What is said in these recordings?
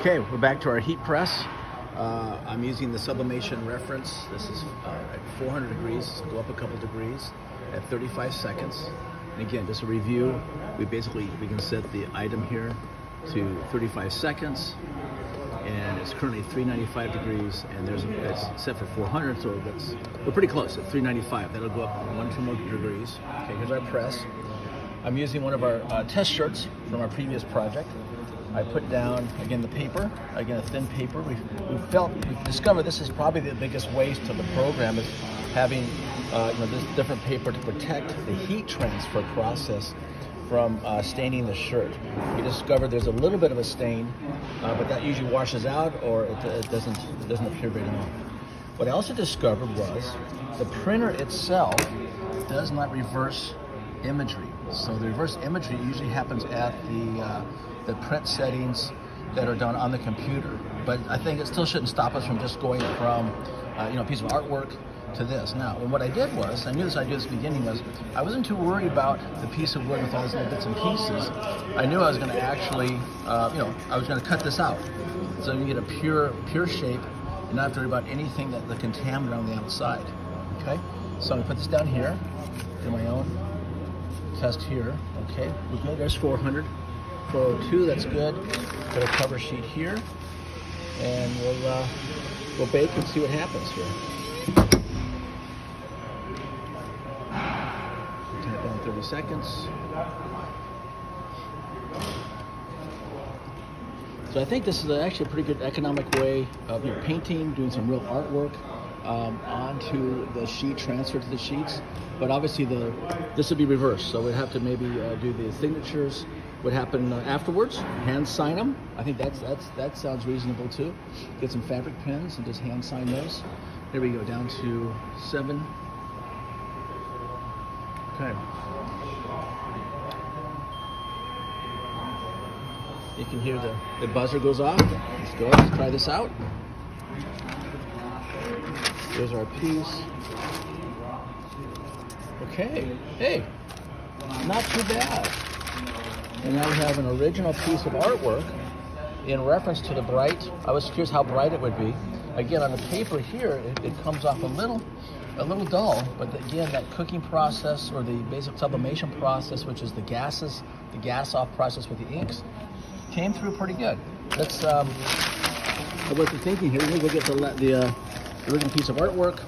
Okay, we're back to our heat press. I'm using the sublimation reference. This is at 400 degrees, go up a couple degrees at 35 seconds. And again, just a review, we can set the item here to 35 seconds, and it's currently 395 degrees, and it's set for 400, so we're pretty close at 395. That'll go up 1-2 more degrees. Okay, here's our press. I'm using one of our test shirts from our previous project. I put down, again, the paper, again, a thin paper. We've discovered this is probably the biggest waste of the program, is having this different paper to protect the heat transfer process from staining the shirt. We discovered there's a little bit of a stain, but that usually washes out, or it doesn't appear very long. What I also discovered was the printer itself does not reverse imagery. So the reverse imagery usually happens at the print settings that are done on the computer. But I think it still shouldn't stop us from just going from a piece of artwork to this. Now, what I did was, I knew this idea at the beginning, was I wasn't too worried about the piece of wood with all these little bits and pieces. I knew I was going to actually, I was going to cut this out, so you can get a pure shape and not have to worry about anything that the contaminant on the outside. Okay, so I'm going to put this down here, do my own test here. Okay, there's 400. 402, that's good. Put a cover sheet here, and we'll bake and see what happens here. Tap down 30 seconds. So I think this is actually a pretty good economic way of painting, doing some real artwork onto the sheet, transfer to the sheets. But obviously this would be reversed, so we'd have to maybe do the signatures. What happen afterwards? Hand sign them. I think that sounds reasonable too. Get some fabric pens and just hand sign those. There we go, down to 7. Okay. You can hear the buzzer goes off. Let's go. Let's try this out. Here's our piece. Okay. Hey, not too bad. And now we have an original piece of artwork in reference to the bright. I was curious how bright it would be. Again, on the paper here, it comes off a little dull, but again, that cooking process, or the basic sublimation process, which is the gas off process with the inks, came through pretty good. Let's, what you're thinking here, we'll get the original piece of artwork.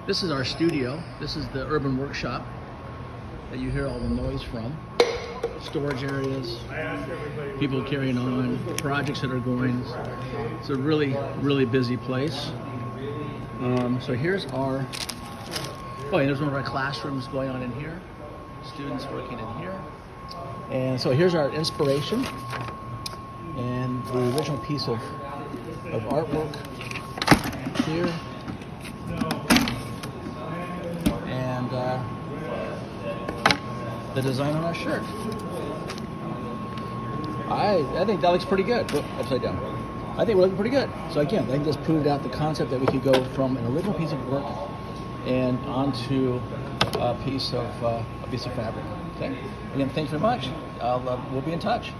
This is our studio. This is the urban workshop that you hear all the noise from. Storage areas, people carrying on, projects that are going. It's a really, really busy place. So here's our, and there's one of our classrooms going on in here. Students working in here. And so here's our inspiration and the original piece of artwork here. And the design on our shirt. I think that looks pretty good. Whoop, upside down. I think we're looking pretty good. So again, I think this proved out the concept that we could go from an original piece of work and onto a piece of fabric. Okay. Again, thanks very much. We'll be in touch.